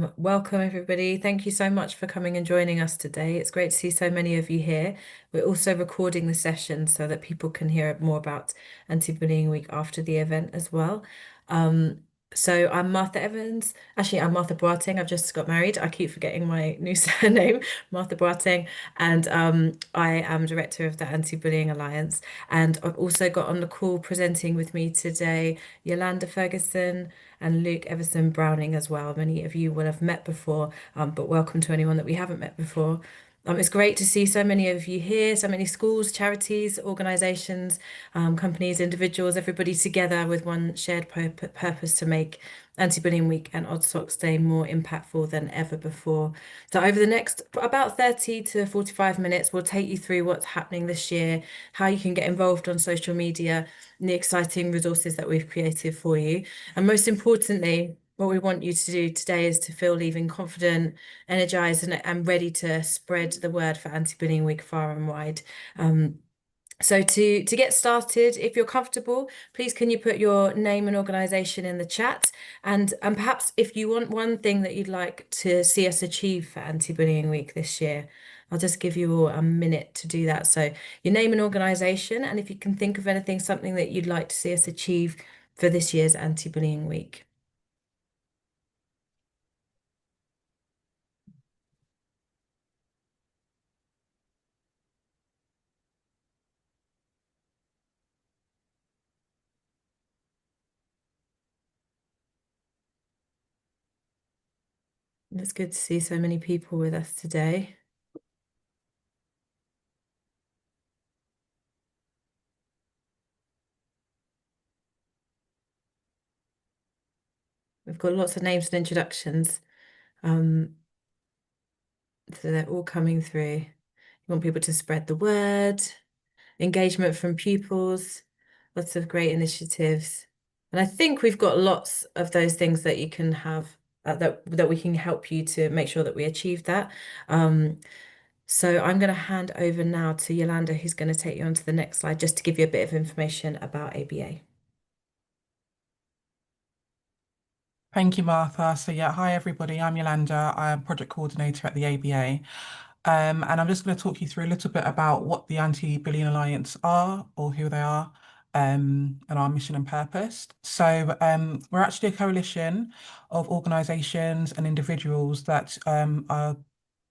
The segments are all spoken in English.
Welcome, everybody. Thank you so much for coming and joining us today. It's great to see so many of you here. We're also recording the session so that people can hear more about Anti-Bullying Week after the event as well. Um, so I'm Martha Evans. Actually, I'm Martha Boateng. I've just got married. I keep forgetting my new surname, Martha Boateng, and I am director of the Anti-Bullying Alliance. And I've also got on the call presenting with me today Yolanda Ferguson and Luke Everson Browning as well. Many of you will have met before, but welcome to anyone that we haven't met before. It's great to see so many of you here, so many schools, charities, organisations, companies, individuals, everybody together with one shared purpose to make Anti-Bullying Week and Odd Socks Day more impactful than ever before. So over the next about 30 to 45 minutes, we'll take you through what's happening this year, how you can get involved on social media, and the exciting resources that we've created for you. And most importantly, what we want you to do today is to feel leaving confident, energized, and ready to spread the word for Anti-Bullying Week far and wide. Um, so to get started, if you're comfortable, please can you put your name and organization in the chat? And perhaps if you want one thing that you'd like to see us achieve for Anti-Bullying Week this year, I'll just give you all a minute to do that. So your name and organization, and if you can think of anything, something that you'd like to see us achieve for this year's Anti-Bullying Week. It's good to see so many people with us today. We've got lots of names and introductions. Um, so they're all coming through. You want people to spread the word, engagement from pupils, lots of great initiatives. And I think we've got lots of those things that you can have that we can help you to make sure that we achieve that. So I'm going to hand over now to Yolanda, who's going to take you on to the next slide, just to give you a bit of information about ABA. Thank you, Martha. So yeah, hi everybody. I'm Yolanda. I'm project coordinator at the ABA. And I'm just going to talk you through a little bit about what the Anti-Bullying Alliance are or who they are, and our mission and purpose. So we're actually a coalition of organisations and individuals that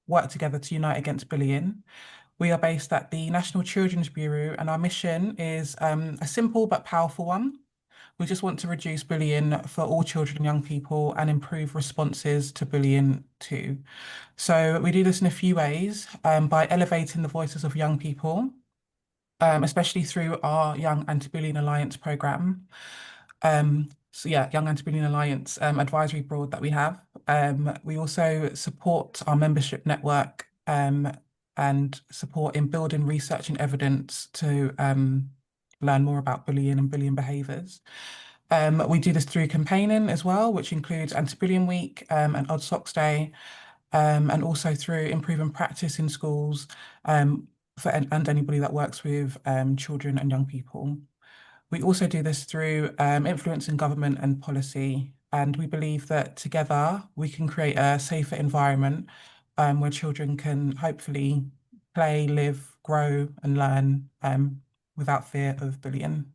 work together to unite against bullying. We are based at the National Children's Bureau, and our mission is a simple but powerful one. We just want to reduce bullying for all children and young people and improve responses to bullying too. So we do this in a few ways, by elevating the voices of young people, especially through our Young Anti-Bullying Alliance programme. So yeah, Young Anti-Bullying Alliance advisory board that we have. We also support our membership network, and support in building research and evidence to learn more about bullying and bullying behaviours. We do this through campaigning as well, which includes Anti-Bullying Week and Odd Socks Day, and also through improving practice in schools, and anybody that works with children and young people. We also do this through influencing government and policy, and we believe that together we can create a safer environment where children can hopefully play, live, grow, and learn without fear of bullying.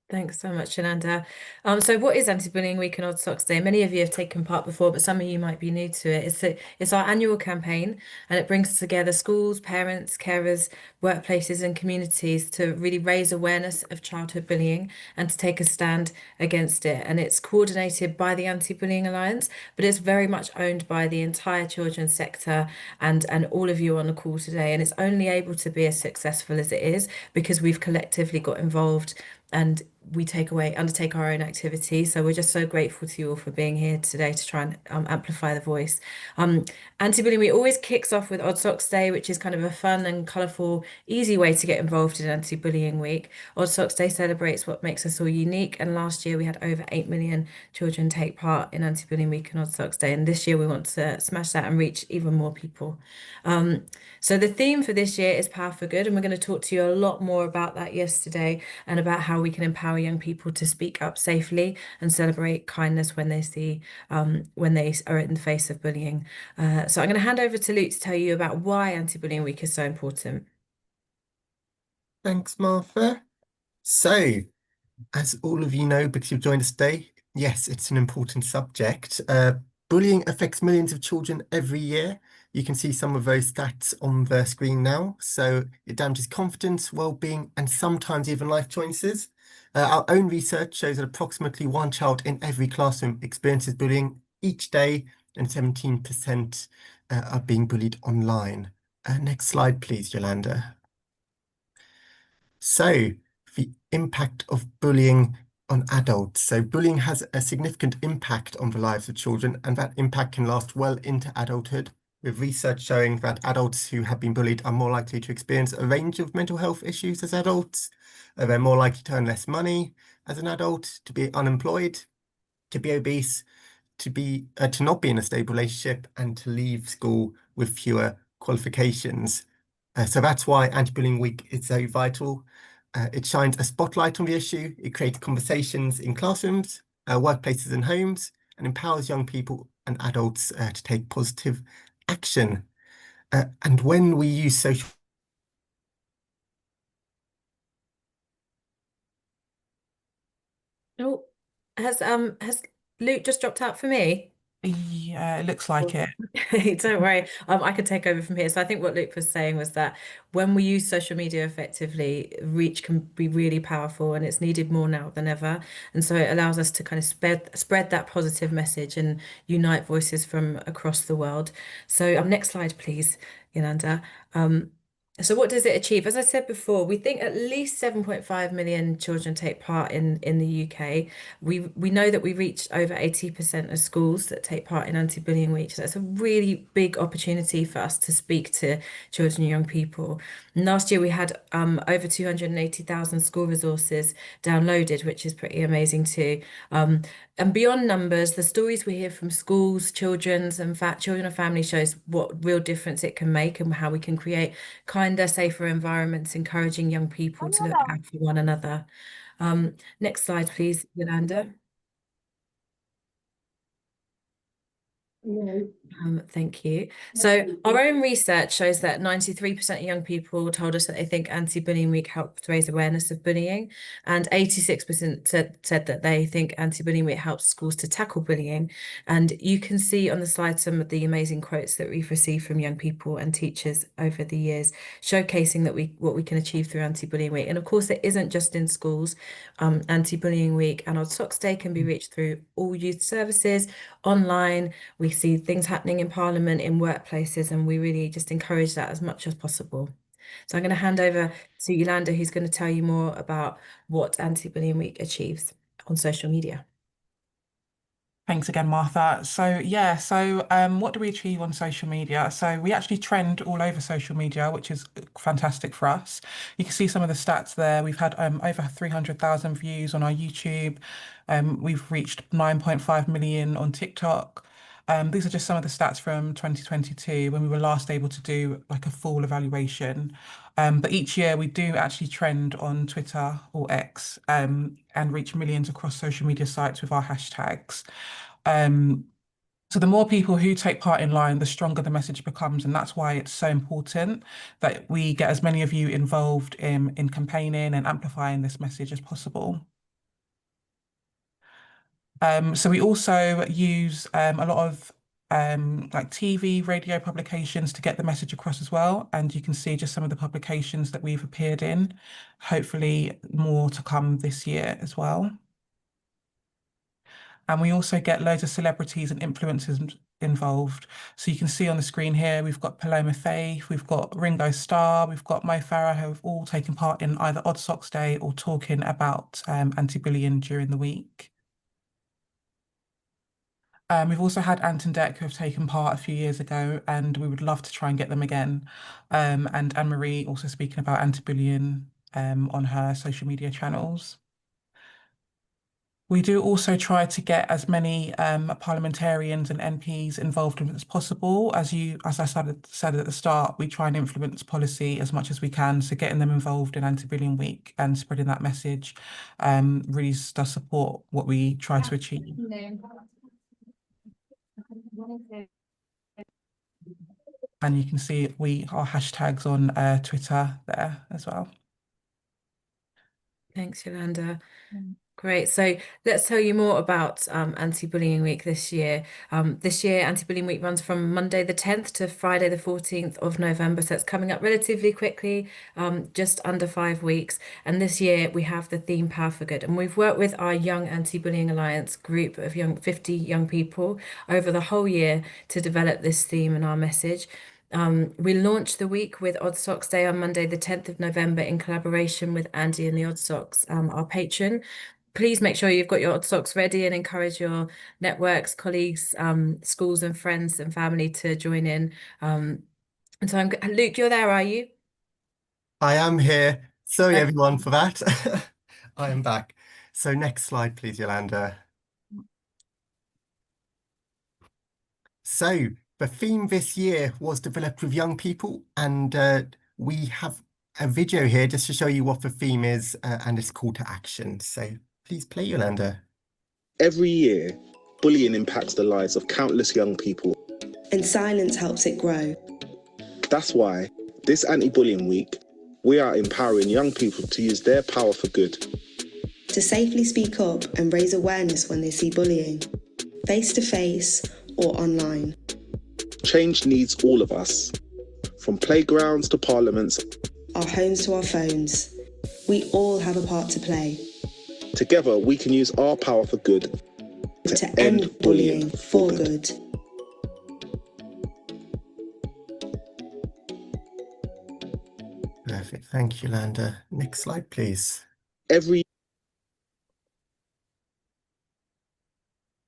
Thanks so much, Shananda. So what is Anti-Bullying Week and Odd Socks Day? Many of you have taken part before, but some of you might be new to it. It's our annual campaign, and it brings together schools, parents, carers, workplaces, and communities to really raise awareness of childhood bullying and to take a stand against it. And it's coordinated by the Anti-Bullying Alliance, but it's very much owned by the entire children's sector and all of you on the call today. And it's only able to be as successful as it is because we've collectively got involved and we undertake our own activity. So we're just so grateful to you all for being here today to try and amplify the voice. Anti-bullying week always kicks off with Odd Socks Day, which is kind of a fun and colourful, easy way to get involved in Anti-Bullying Week. Odd Socks Day celebrates what makes us all unique, and last year we had over 8 million children take part in Anti-Bullying Week and Odd Socks Day, and this year we want to smash that and reach even more people. So the theme for this year is Power for Good, and we're going to talk to you a lot more about that yesterday and about how we can empower young people to speak up safely and celebrate kindness when they are in the face of bullying. So I'm going to hand over to Luke to tell you about why Anti-Bullying Week is so important. Thanks, Martha. So, as all of you know, because you've joined us today, yes, it's an important subject. Bullying affects millions of children every year. You can see some of those stats on the screen now. So, it damages confidence, well-being, and sometimes even life choices. Our own research shows that approximately one child in every classroom experiences bullying each day, and 17% are being bullied online. Next slide, please, Yolanda. So, the impact of bullying on adults. So, bullying has a significant impact on the lives of children, and that impact can last well into adulthood, with research showing that adults who have been bullied are more likely to experience a range of mental health issues as adults. They're more likely to earn less money as an adult, to be unemployed, to be obese, to not be in a stable relationship, and to leave school with fewer qualifications. So that's why Anti-Bullying Week is so vital. It shines a spotlight on the issue. It creates conversations in classrooms, workplaces, and homes, and empowers young people and adults to take positive action. And when we use social Oh, has Luke just dropped out for me? Yeah, it looks like it. Don't worry. I could take over from here. So I think what Luke was saying was that when we use social media effectively, reach can be really powerful and it's needed more now than ever. And so it allows us to kind of spread that positive message and unite voices from across the world. So next slide, please, Yolanda. Um, so what does it achieve? As I said before, we think at least 7.5 million children take part in the UK. We know that we reached over 80% of schools that take part in Anti-Bullying Week. So that's a really big opportunity for us to speak to children and young people. And last year we had over 280,000 school resources downloaded, which is pretty amazing too. And beyond numbers, the stories we hear from schools, children and family shows what real difference it can make and how we can create kinder, safer environments, encouraging young people to look out for one another. Next slide, please, Yolanda. Thank you. So, our own research shows that 93% of young people told us that they think Anti-Bullying Week helped raise awareness of bullying, and 86% said that they think Anti-Bullying Week helps schools to tackle bullying. And you can see on the slide some of the amazing quotes that we've received from young people and teachers over the years, showcasing that what we can achieve through Anti-Bullying Week. And of course, it isn't just in schools. Anti-Bullying Week and Odd Socks Day can be reached through all youth services, online. We see things happening in Parliament, in workplaces, and we really just encourage that as much as possible. So I'm going to hand over to Yolanda, who's going to tell you more about what Anti-Bullying Week achieves on social media. Thanks again, Martha. So yeah, what do we achieve on social media? So we actually trend all over social media, which is fantastic for us. You can see some of the stats there. We've had over 300,000 views on our YouTube. We've reached 9.5 million on TikTok. These are just some of the stats from 2022 when we were last able to do like a full evaluation. But each year we do actually trend on Twitter or X and reach millions across social media sites with our hashtags. Um, so the more people who take part in line, the stronger the message becomes, and that's why it's so important that we get as many of you involved in campaigning and amplifying this message as possible. So we also use a lot of like TV, radio publications to get the message across as well. And you can see just some of the publications that we've appeared in. Hopefully more to come this year as well. And we also get loads of celebrities and influencers involved. So you can see on the screen here, we've got Paloma Faith, we've got Ringo Starr, we've got Mo Farah, who have all taken part in either Odd Socks Day or talking about anti-bullying during the week. We've also had Ant and Dec who have taken part a few years ago, and we would love to try and get them again. And Anne-Marie also speaking about anti-bullying on her social media channels. We do also try to get as many parliamentarians and MPs involved as possible. As I said at the start, we try and influence policy as much as we can. So getting them involved in Anti-Bullying Week and spreading that message really does support what we try to achieve. And you can see our hashtags on Twitter there as well. Thanks, Yolanda. Great. So let's tell you more about Anti-Bullying Week this year. This year, Anti-Bullying Week runs from Monday the 10th to Friday the 14th of November. So it's coming up relatively quickly, just under 5 weeks. And this year we have the theme Power for Good. And we've worked with our Young Anti-Bullying Alliance group of 50 young people over the whole year to develop this theme and our message. We launched the week with Odd Socks Day on Monday, the 10th of November, in collaboration with Andy and the Odd Socks, our patron. Please make sure you've got your Odd Socks ready and encourage your networks, colleagues, schools and friends and family to join in. And so Luke, you're there, are you? I am here. Sorry, Okay. everyone, for that. I am back. So next slide, please, Yolanda. So the theme this year was developed with young people, and we have a video here just to show you what the theme is and its call to action. So please play, Yolanda. Every year, bullying impacts the lives of countless young people. And silence helps it grow. That's why, this Anti-Bullying Week, we are empowering young people to use their power for good. To safely speak up and raise awareness when they see bullying, face to face or online. Change needs all of us, from playgrounds to parliaments, Our homes to our phones. We all have a part to play. Together, we can use our power for good To end bullying for good. Perfect. Thank you, Yolanda. Next slide, please. Every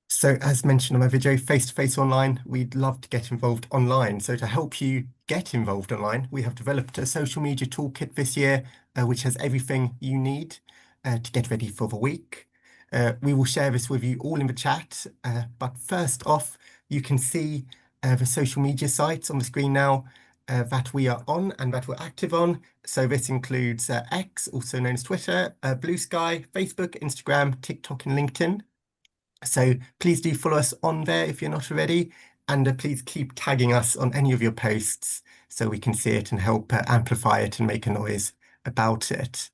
So as mentioned on my video, face-to-face online, we'd love to get involved online. So to help you get involved online, we have developed a social media toolkit this year, which has everything you need to get ready for the week. We will share this with you all in the chat. But first off, you can see the social media sites on the screen now that we are on and that we're active on. So this includes X, also known as Twitter, Blue Sky, Facebook, Instagram, TikTok, and LinkedIn. So please do follow us on there if you're not already, and please keep tagging us on any of your posts so we can see it and help amplify it and make a noise about it.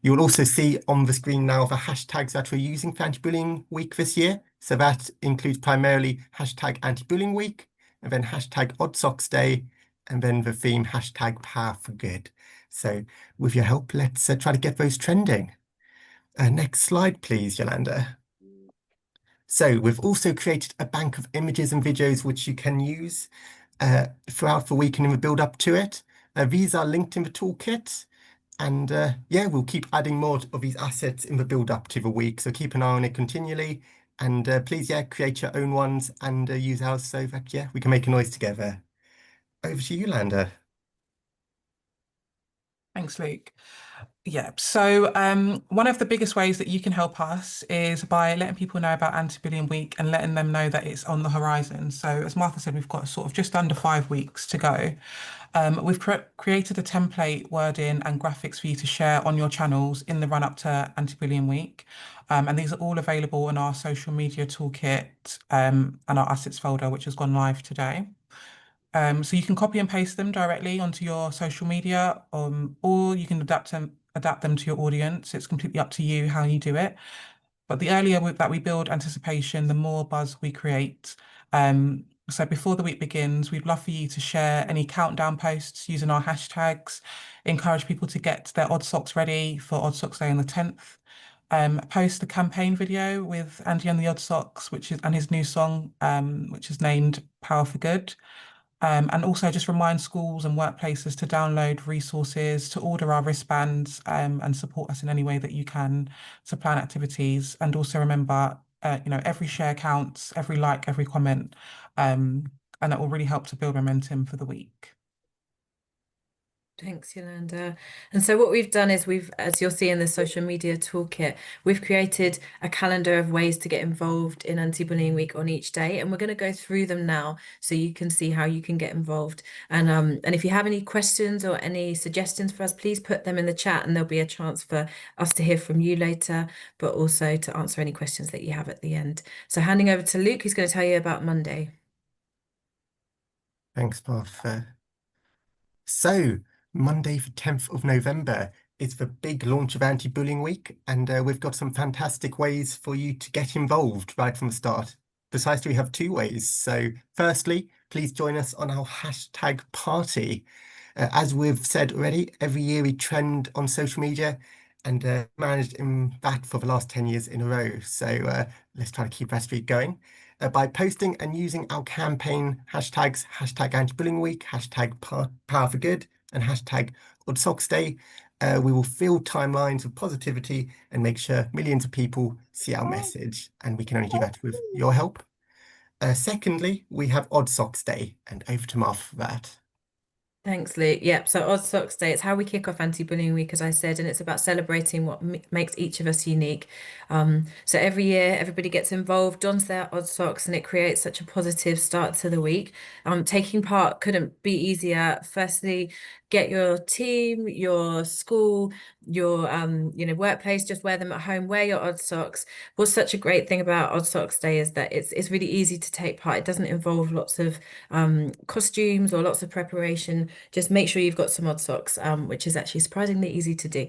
You will also see on the screen now the hashtags that we're using for Anti-Bullying Week this year. So that includes primarily hashtag Anti-Bullying Week, and then hashtag Odd Socks Day, and then the theme hashtag Power for Good. So with your help, let's try to get those trending. Next slide, please, Yolanda. So we've also created a bank of images and videos which you can use throughout the week and in the build up to it. These are linked in the toolkit. And yeah, we'll keep adding more of these assets in the build up to the week. So keep an eye on it continually. And please, yeah, create your own ones and use ours so that, yeah, we can make a noise together. Over to you, Landa. Thanks, Luke. Yeah, so one of the biggest ways that you can help us is by letting people know about Anti-Bullying Week and letting them know that it's on the horizon. So as Martha said, we've got sort of just under 5 weeks to go. We've created a template, wording and graphics for you to share on your channels in the run up to Anti-Bullying Week. And these are all available in our social media toolkit and our assets folder, which has gone live today. So you can copy and paste them directly onto your social media, or you can adapt them to your audience. It's completely up to you how you do it. But the earlier that we build anticipation, the more buzz we create. So before the week begins, we'd love for you to share any countdown posts using our hashtags, encourage people to get their Odd Socks ready for Odd Socks Day on the 10th. Post the campaign video with Andy and the Odd Socks, and his new song, which is named Power for Good. And also just remind schools and workplaces to download resources, to order our wristbands, and support us in any way that you can to plan activities. And also remember, every share counts, every like, every comment, and that will really help to build momentum for the week. Thanks, Yolanda. And so what we've done is as you'll see in the social media toolkit, we've created a calendar of ways to get involved in Anti-Bullying Week on each day, and we're going to go through them now so you can see how you can get involved. And if you have any questions or any suggestions for us, please put them in the chat, and there'll be a chance for us to hear from you later, but also to answer any questions that you have at the end. So handing over to Luke, who's going to tell you about Monday. Thanks, Martha. So, Monday, the 10th of November is the big launch of Anti-Bullying Week, and we've got some fantastic ways for you to get involved right from the start. Precisely, we have two ways. So, firstly, please join us on our hashtag party. As we've said already, every year we trend on social media and managed in that for the last 10 years in a row. So let's try to keep that streak going. By posting and using our campaign hashtags, hashtag anti-bullying week, hashtag power for good, and hashtag Odd Socks Day, we will fill timelines of positivity and make sure millions of people see our message. And we can only do that with your help. Secondly, we have Odd Socks Day, and over to Martha for that. Thanks, Luke. Yep. So Odd Socks Day, it's how we kick off Anti-Bullying Week, as I said, and it's about celebrating what makes each of us unique. So every year, everybody gets involved, dons their odd socks, and it creates such a positive start to the week. Taking part couldn't be easier. Firstly, get your team, your school, your workplace, just wear them at home, wear your odd socks. What's such a great thing about Odd Socks Day is that it's really easy to take part. It doesn't involve lots of costumes or lots of preparation. Just make sure you've got some odd socks, which is actually surprisingly easy to do.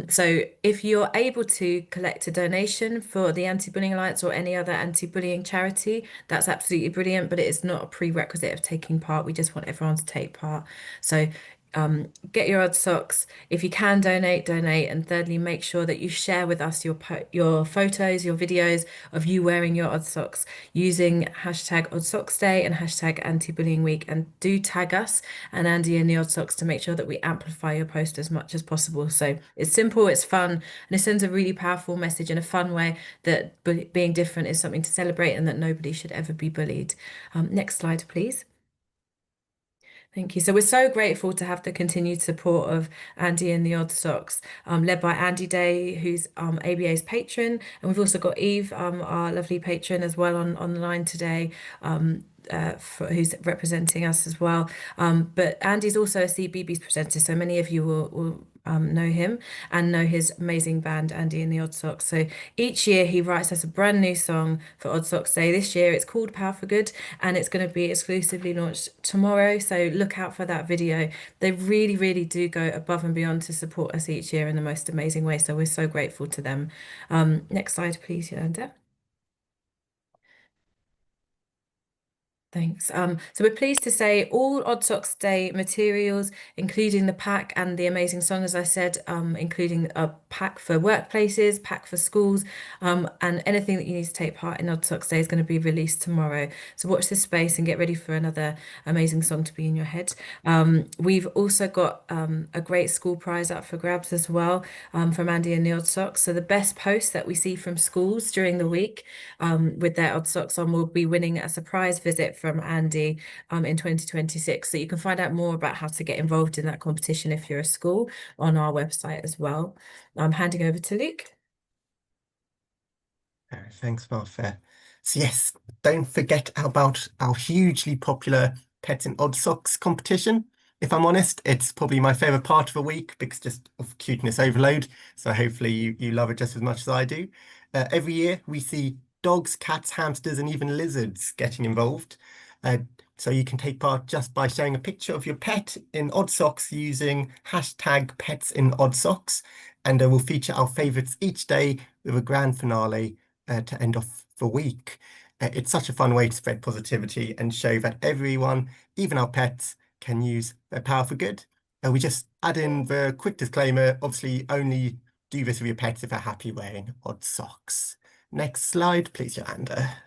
So if you're able to collect a donation for the Anti-Bullying Alliance or any other anti-bullying charity, that's absolutely brilliant, but it is not a prerequisite of taking part. We just want everyone to take part. So get your odd socks. If you can donate, donate. And thirdly, make sure that you share with us your photos, your videos of you wearing your odd socks using hashtag Odd Socks Day and hashtag Anti-Bullying Week. And do tag us and Andy in the Odd Socks to make sure that we amplify your post as much as possible. So it's simple, it's fun, and it sends a really powerful message in a fun way that being different is something to celebrate and that nobody should ever be bullied. Next slide, please. Thank you. So we're so grateful to have the continued support of Andy and the Odd Socks, led by Andy Day, who's ABA's patron. And we've also got Eve, our lovely patron, as well on the line today, who's representing us as well. But Andy's also a CBeebies presenter, so many of you will know him and know his amazing band, Andy and the Odd Socks. So each year he writes us a brand new song for Odd Socks Day. This year it's called Power for Good, and it's going to be exclusively launched tomorrow. So look out for that video. They really, really do go above and beyond to support us each year in the most amazing way. So we're so grateful to them. Next slide, please, Yolanda. Thanks. So we're pleased to say all Odd Socks Day materials, including the pack and the amazing song, as I said, including a pack for workplaces, pack for schools, and anything that you need to take part in Odd Socks Day is going to be released tomorrow. So watch this space and get ready for another amazing song to be in your head. We've also got a great school prize up for grabs as well, from Andy and the Odd Socks. So the best post that we see from schools during the week with their Odd Socks on will be winning a surprise visit from Andy in 2026. So you can find out more about how to get involved in that competition if you're a school on our website as well. I'm handing over to Luke. Thanks, Martha. So yes, don't forget about our hugely popular Pets in Odd Socks competition. If I'm honest, it's probably my favourite part of the week because just of cuteness overload. So hopefully you love it just as much as I do. Every year we see dogs, cats, hamsters, and even lizards getting involved. So you can take part just by showing a picture of your pet in odd socks using hashtag pets in odd socks. And we'll feature our favourites each day with a grand finale to end off the week. It's such a fun way to spread positivity and show that everyone, even our pets, can use their power for good. We just add in the quick disclaimer, obviously only do this with your pets if they're happy wearing odd socks. Next slide, please, Yolanda.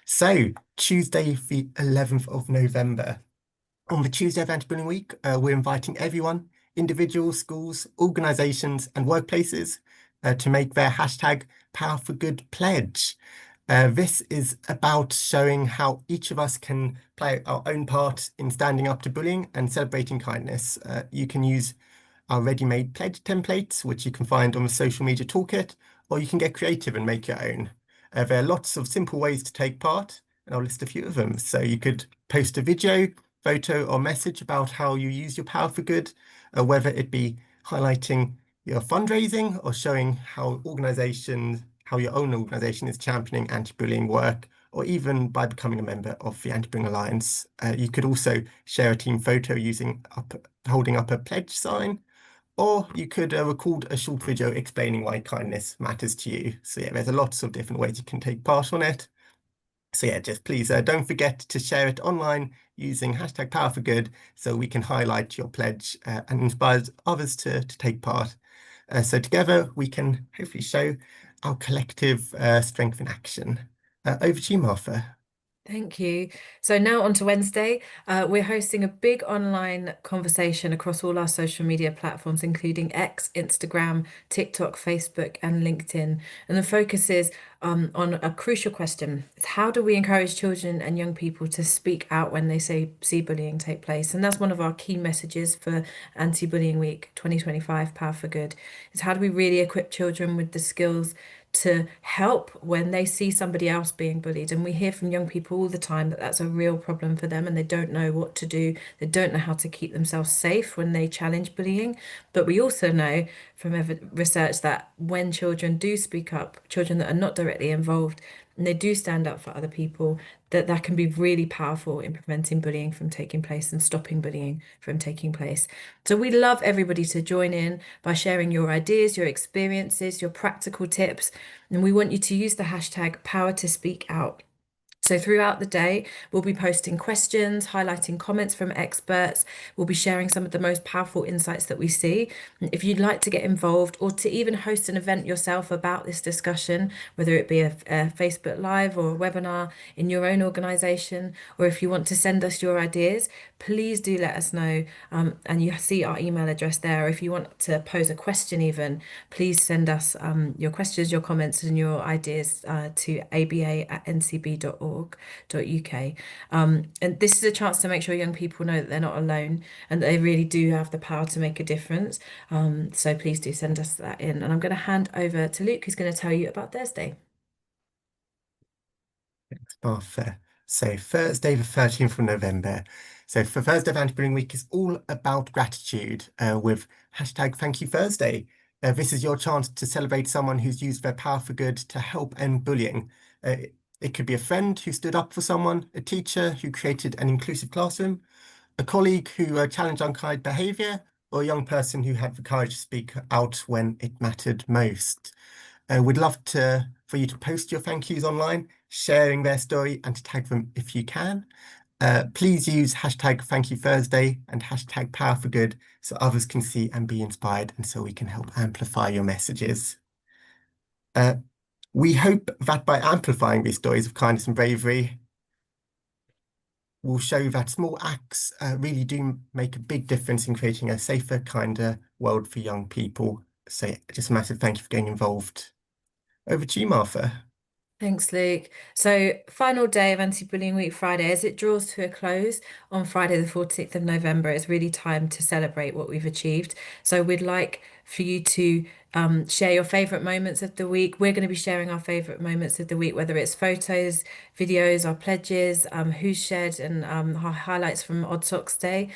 So, Tuesday, the 11th of November. On the Tuesday of Anti-Bullying Week, we're inviting everyone, individuals, schools, organisations and workplaces to make their hashtag Power for Good pledge. This is about showing how each of us can play our own part in standing up to bullying and celebrating kindness. You can use our ready-made pledge templates, which you can find on the social media toolkit, or you can get creative and make your own. There are lots of simple ways to take part, and I'll list a few of them. So you could post a video, photo, or message about how you use your power for good, whether it be highlighting your fundraising or showing how your own organization is championing anti-bullying work, or even by becoming a member of the Anti-Bullying Alliance. You could also share a team photo holding up a pledge sign, or you could record a short video explaining why kindness matters to you. So yeah, there's lots of different ways you can take part on it. So yeah, just please don't forget to share it online using hashtag Power for Good so we can highlight your pledge and inspire others to take part. So together we can hopefully show our collective strength in action. Over to you, Martha. Thank you. So now on to Wednesday. We're hosting a big online conversation across all our social media platforms, including X, Instagram, TikTok, Facebook, and LinkedIn. And the focus is on a crucial question. It's how do we encourage children and young people to speak out when they see bullying take place? And that's one of our key messages for Anti-Bullying Week 2025, Power for Good. Is how do we really equip children with the skills to help when they see somebody else being bullied. And we hear from young people all the time that that's a real problem for them and they don't know what to do. They don't know how to keep themselves safe when they challenge bullying. But we also know from research that when children do speak up, children that are not directly involved, and they do stand up for other people, that can be really powerful in preventing bullying from taking place and stopping bullying from taking place. So we love everybody to join in by sharing your ideas, your experiences, your practical tips, and we want you to use the hashtag Power to Speak Out. So throughout the day, we'll be posting questions, highlighting comments from experts. We'll be sharing some of the most powerful insights that we see. If you'd like to get involved or to even host an event yourself about this discussion, whether it be a Facebook Live or a webinar in your own organisation, or if you want to send us your ideas, please do let us know. And you see our email address there. Or if you want to pose a question even, please send us your questions, your comments and your ideas to aba@ncb.org.uk. And this is a chance to make sure young people know that they're not alone and that they really do have the power to make a difference. So please do send us that in. And I'm going to hand over to Luke, who's going to tell you about Thursday. Thanks, Martha. So Thursday, the 13th of November. So for Thursday of Anti-Bullying Week is all about gratitude with hashtag Thank You Thursday. This is your chance to celebrate someone who's used their power for good to help end bullying. It could be a friend who stood up for someone, a teacher who created an inclusive classroom, a colleague who challenged unkind behaviour, or a young person who had the courage to speak out when it mattered most. We'd love for you to post your thank yous online, sharing their story and to tag them if you can. Please use hashtag Thank You Thursday and hashtag Power for Good so others can see and be inspired and so we can help amplify your messages. We hope that by amplifying these stories of kindness and bravery, we'll show that small acts really do make a big difference in creating a safer, kinder world for young people. So just a massive thank you for getting involved. Over to you, Martha. Thanks, Luke. So, final day of Anti-Bullying Week Friday. As it draws to a close on Friday, the 14th of November, it's really time to celebrate what we've achieved. So, we'd like for you to share your favourite moments of the week. We're going to be sharing our favourite moments of the week, whether it's photos, videos, our pledges, who's shared, and our highlights from Odd Socks Day.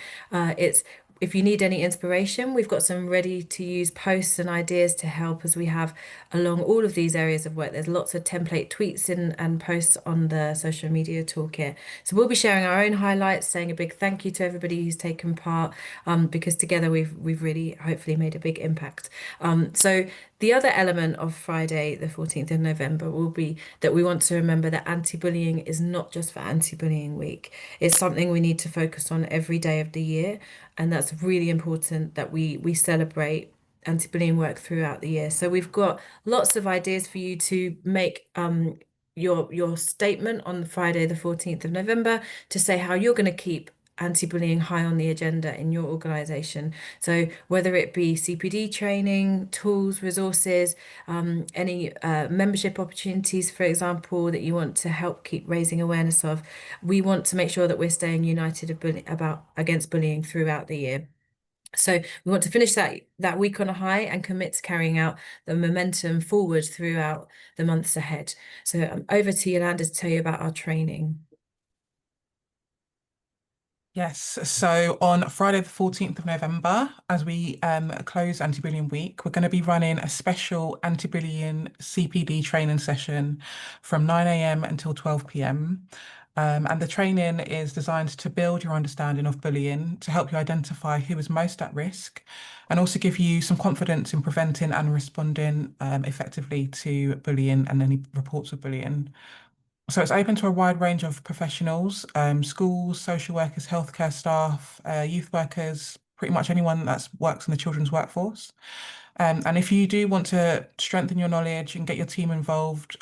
If you need any inspiration, we've got some ready to use posts and ideas to help as we have along all of these areas of work. There's lots of template tweets and posts on the social media toolkit. So we'll be sharing our own highlights, saying a big thank you to everybody who's taken part, because together we've really hopefully made a big impact. So the other element of Friday, the 14th of November, will be that we want to remember that anti-bullying is not just for Anti-Bullying Week. It's something we need to focus on every day of the year. And that's really important that we celebrate anti-bullying work throughout the year. So we've got lots of ideas for you to make your statement on Friday, the 14th of November, to say how you're going to keep anti-bullying high on the agenda in your organization. So whether it be CPD training, tools, resources, any membership opportunities, for example, that you want to help keep raising awareness of, we want to make sure that we're staying united against bullying throughout the year. So we want to finish that week on a high and commit to carrying out the momentum forward throughout the months ahead. So over to Yolanda to tell you about our training. Yes, so on Friday the 14th of November, as we close Anti-Bullying Week, we're going to be running a special anti-bullying CPD training session from 9 a.m. until 12 p.m. And the training is designed to build your understanding of bullying, to help you identify who is most at risk, and also give you some confidence in preventing and responding effectively to bullying and any reports of bullying. So it's open to a wide range of professionals, schools, social workers, healthcare staff, youth workers, pretty much anyone that works in the children's workforce. And if you do want to strengthen your knowledge and get your team involved,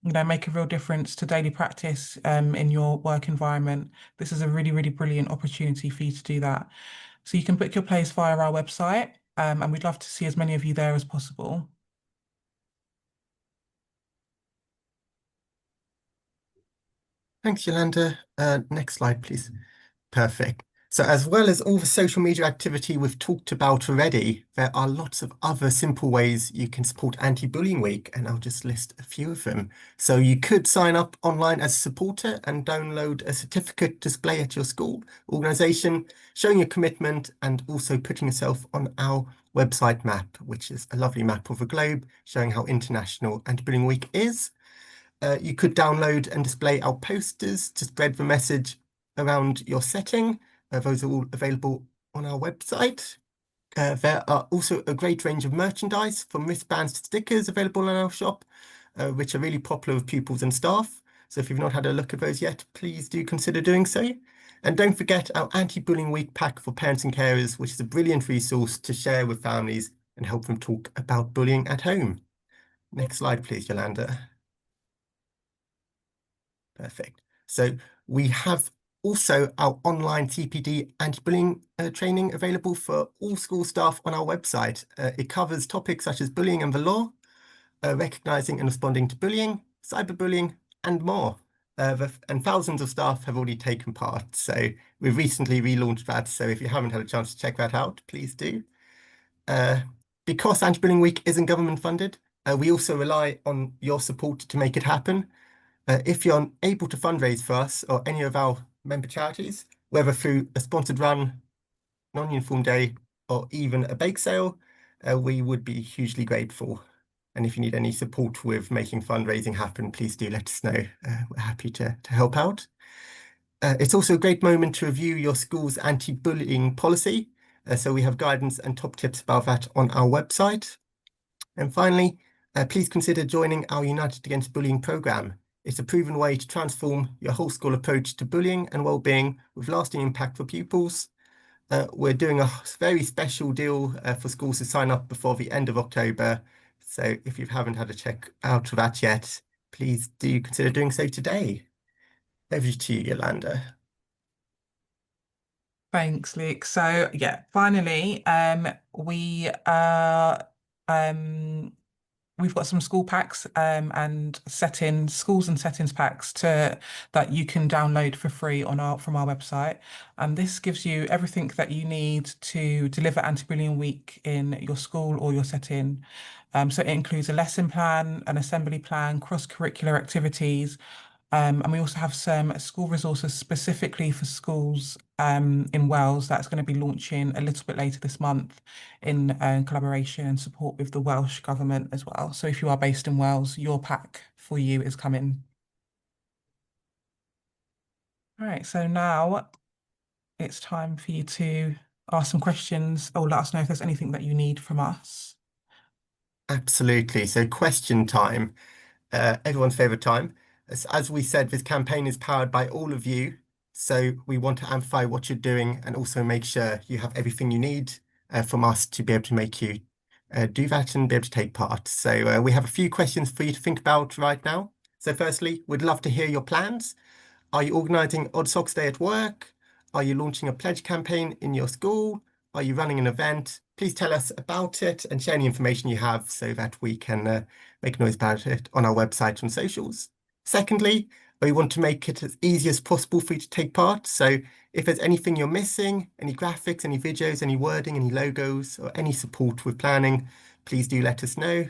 make a real difference to daily practice in your work environment, this is a really, really brilliant opportunity for you to do that. So you can book your place via our website, and we'd love to see as many of you there as possible. Thanks, Yolanda. Next slide, please. Perfect. So as well as all the social media activity we've talked about already, there are lots of other simple ways you can support Anti-Bullying Week, and I'll just list a few of them. So you could sign up online as a supporter and download a certificate display at your school, organisation, showing your commitment and also putting yourself on our website map, which is a lovely map of the globe showing how international Anti-Bullying Week is. You could download and display our posters to spread the message around your setting. Those are all available on our website. There are also a great range of merchandise, from wristbands to stickers, available in our shop, which are really popular with pupils and staff. So if you've not had a look at those yet, please do consider doing so. And don't forget our Anti-Bullying Week pack for parents and carers, which is a brilliant resource to share with families and help them talk about bullying at home. Next slide, please, Yolanda. Perfect. So we have also our online CPD anti-bullying training available for all school staff on our website. It covers topics such as bullying and the law, recognising and responding to bullying, cyberbullying, and more. And thousands of staff have already taken part. So we've recently relaunched that. So if you haven't had a chance to check that out, please do. Because Anti-Bullying Week isn't government funded, we also rely on your support to make it happen. If you're unable to fundraise for us or any of our member charities, whether through a sponsored run, non-uniform day, or even a bake sale, we would be hugely grateful. And if you need any support with making fundraising happen, please do let us know. We're happy to help out. It's also a great moment to review your school's anti-bullying policy. So we have guidance and top tips about that on our website. And finally, please consider joining our United Against Bullying programme. It's a proven way to transform your whole school approach to bullying and well-being with lasting impact for pupils. We're doing a very special deal for schools to sign up before the end of October. So if you haven't had a check out of that yet, please do consider doing so today. Over to you, Yolanda. Thanks, Luke. So yeah, finally, we are we've got some school packs and schools and settings packs that you can download for free from our website. And this gives you everything that you need to deliver Anti-Bullying Week in your school or your setting. So it includes a lesson plan, an assembly plan, cross-curricular activities, and we also have some school resources specifically for schools in Wales that's going to be launching a little bit later this month in collaboration and support with the Welsh Government as well. So if you are based in Wales, your pack for you is coming. All right, so now it's time for you to ask some questions or let us know if there's anything that you need from us. Absolutely. So question time, everyone's favourite time. As we said, this campaign is powered by all of you. So we want to amplify what you're doing and also make sure you have everything you need from us to be able to make you do that and be able to take part. So we have a few questions for you to think about right now. So firstly, we'd love to hear your plans. Are you organising Odd Socks Day at work? Are you launching a pledge campaign in your school? Are you running an event? Please tell us about it and share any information you have so that we can make noise about it on our website and socials. Secondly, we want to make it as easy as possible for you to take part. So if there's anything you're missing, any graphics, any videos, any wording, any logos, or any support with planning, please do let us know.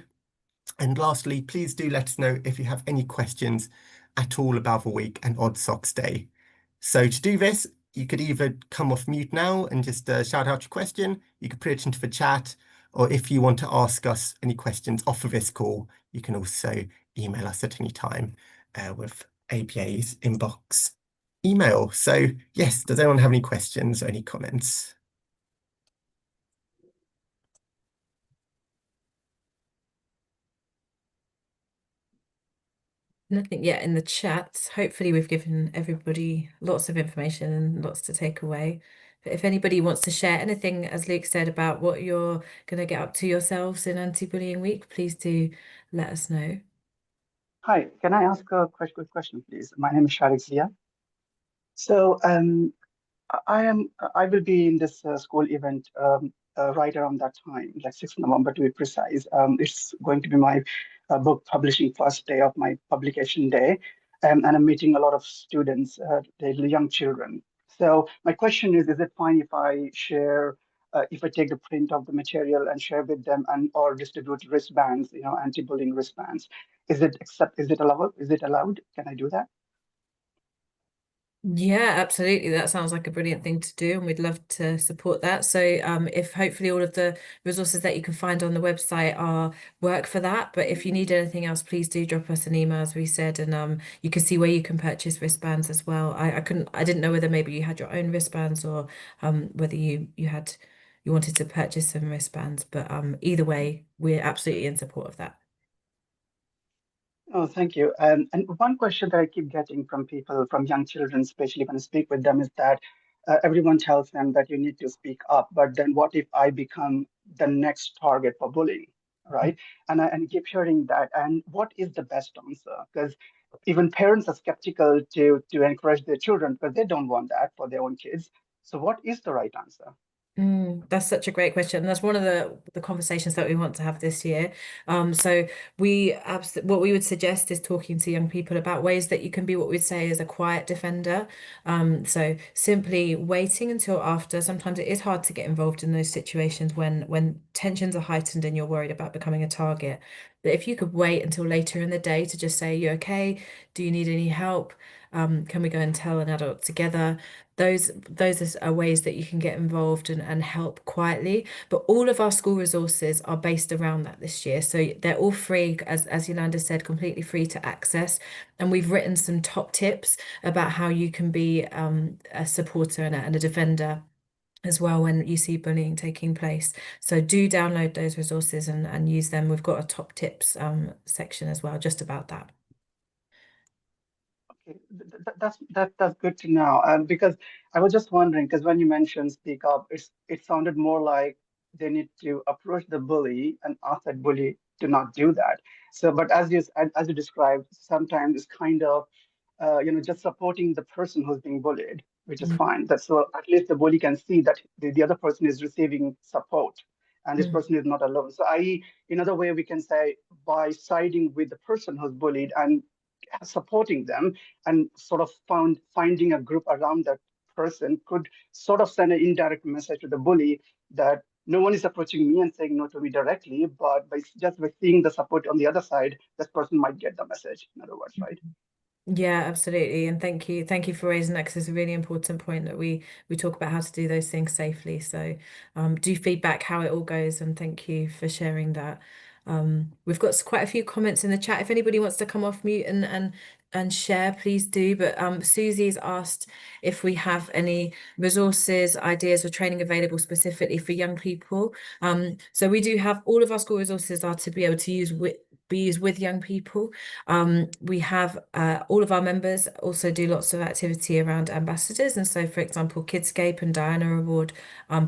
And lastly, please do let us know if you have any questions at all about the week and Odd Socks Day. So to do this, you could either come off mute now and just shout out your question, you could put it into the chat, or if you want to ask us any questions off of this call, you can also email us at any time with APA's inbox email. So yes, does anyone have any questions or any comments? Nothing yet in the chat. Hopefully we've given everybody lots of information and lots to take away. But if anybody wants to share anything, as Luke said, about what you're going to get up to yourselves in Anti-Bullying Week, please do let us know. Hi, can I ask a quick question, please? My name is Sharik Zia. So I will be in this school event right around that time, like 6th November to be precise. It's going to be my book publishing first day of my publication day, and I'm meeting a lot of students, the young children. So my question is it fine if I share, if I take the print of the material and share with them and or distribute wristbands, anti-bullying wristbands? Is it allowed? Is it allowed? Can I do that? Yeah, absolutely. That sounds like a brilliant thing to do, and we'd love to support that. So, if hopefully all of the resources that you can find on the website are work for that. But if you need anything else, please do drop us an email, as we said, and you can see where you can purchase wristbands as well. I didn't know whether maybe you had your own wristbands or whether you wanted to purchase some wristbands. But either way, we're absolutely in support of that. Oh, thank you. And one question that I keep getting from people, from young children, especially when I speak with them, is that everyone tells them that you need to speak up, but then what if I become the next target for bullying, right? And I keep hearing that. And what is the best answer? Because even parents are skeptical to encourage their children because they don't want that for their own kids. So what is the right answer? That's such a great question. That's one of the conversations that we want to have this year. So what we would suggest is talking to young people about ways that you can be what we'd say is a quiet defender. So simply waiting until after. Sometimes it is hard to get involved in those situations when tensions are heightened and you're worried about becoming a target. But if you could wait until later in the day to just say, "You okay? Do you need any help? Can we go and tell an adult together?" Those are ways that you can get involved and help quietly. But all of our school resources are based around that this year. So they're all free, as Yolanda said, completely free to access. And we've written some top tips about how you can be a supporter and a defender as well when you see bullying taking place. So do download those resources and use them. We've got a top tips section as well, just about that. Okay, that's good to know. Because I was just wondering, because when you mentioned speak up, it sounded more like they need to approach the bully and ask that bully to not do that. So, but as you described, sometimes it's kind of just supporting the person who's being bullied, which is fine. That's so at least the bully can see that the other person is receiving support and this person is not alone. So another way we can say by siding with the person who's bullied and supporting them and sort of finding a group around that person could sort of send an indirect message to the bully that no one is approaching me and saying no to me directly, but by seeing the support on the other side, this person might get the message, in other words, right? Yeah, absolutely. And thank you for raising that because it's a really important point that we talk about how to do those things safely. So do feedback how it all goes and thank you for sharing that. We've got quite a few comments in the chat. If anybody wants to come off mute and share, please do. But Susie's asked if we have any resources, ideas, or training available specifically for young people. So we do have all of our school resources are to be able to use be used with young people. We have all of our members also do lots of activity around ambassadors, and so for example Kidscape and Diana Award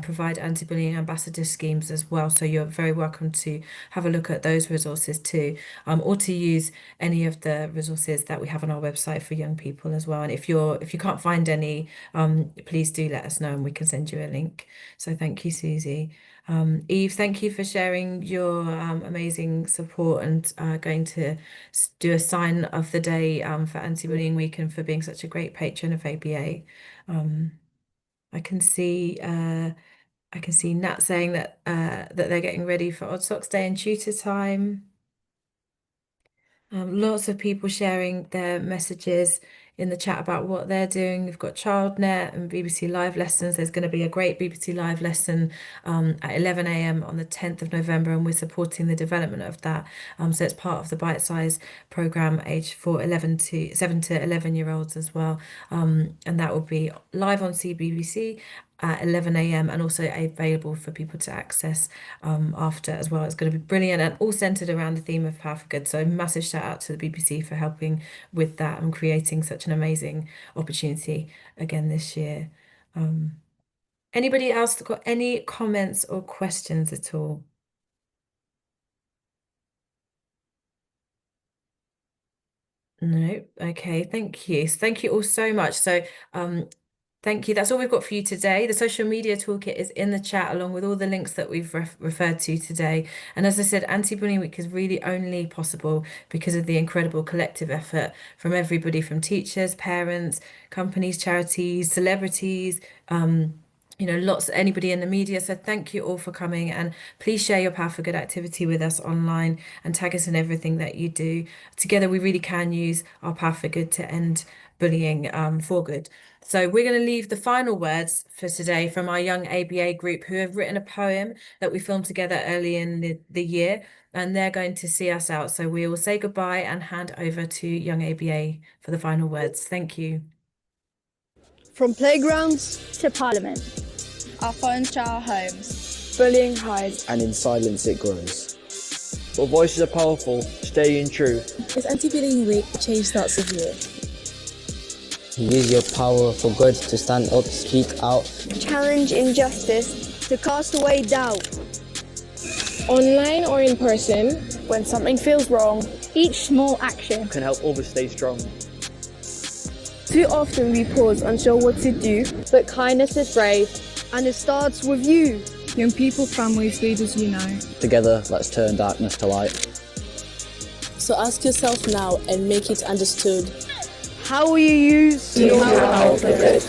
provide anti-bullying ambassador schemes as well, so you're very welcome to have a look at those resources too, or to use any of the resources that we have on our website for young people as well. And if you can't find any, please do let us know and we can send you a link. So thank you, Susie. Eve, thank you for sharing your amazing support and going to do a sign of the day for Anti-Bullying Week, and for being such a great patron of ABA. I can see Nat saying that that they're getting ready for Odd Socks Day and tutor time. Lots of people sharing their messages in the chat about what they're doing. We've got ChildNet and BBC Live lessons. There's going to be a great BBC Live lesson at 11 a.m. on the 10th of November, and we're supporting the development of that. So it's part of the Bite Size programme age for 7 to 11-year-olds as well. And that will be live on CBBC at 11 a.m. and also available for people to access after as well. It's going to be brilliant and all centered around the theme of Power for Good. So massive shout out to the BBC for helping with that and creating such an amazing opportunity again this year. Anybody else got any comments or questions at all? No. Okay, thank you. Thank you all so much. So thank you. That's all we've got for you today. The social media toolkit is in the chat along with all the links that we've referred to today. And as I said, Anti-Bullying Week is really only possible because of the incredible collective effort from everybody, from teachers, parents, companies, charities, celebrities, anybody in the media. So thank you all for coming, and please share your Power for Good activity with us online and tag us in everything that you do. Together, we really can use our Power for Good to end bullying for good. So we're going to leave the final words for today from our young ABA group, who have written a poem that we filmed together early in the year, and they're going to see us out. So we will say goodbye and hand over to young ABA for the final words. Thank you. From playgrounds to Parliament, our phones to our homes, bullying hides, and in silence it grows. But voices are powerful, staying true. It's Anti-Bullying Week, the change starts with you. Use your power for good to stand up, speak out. Challenge injustice, to cast away doubt. Online or in person, When something feels wrong, each small action Can help others stay strong. too often we pause unsure what to do, but kindness is brave, and it starts with you. young people, families, leaders unite. Together, let's turn darkness to light. So ask yourself now and make it understood. How will you use your power for good?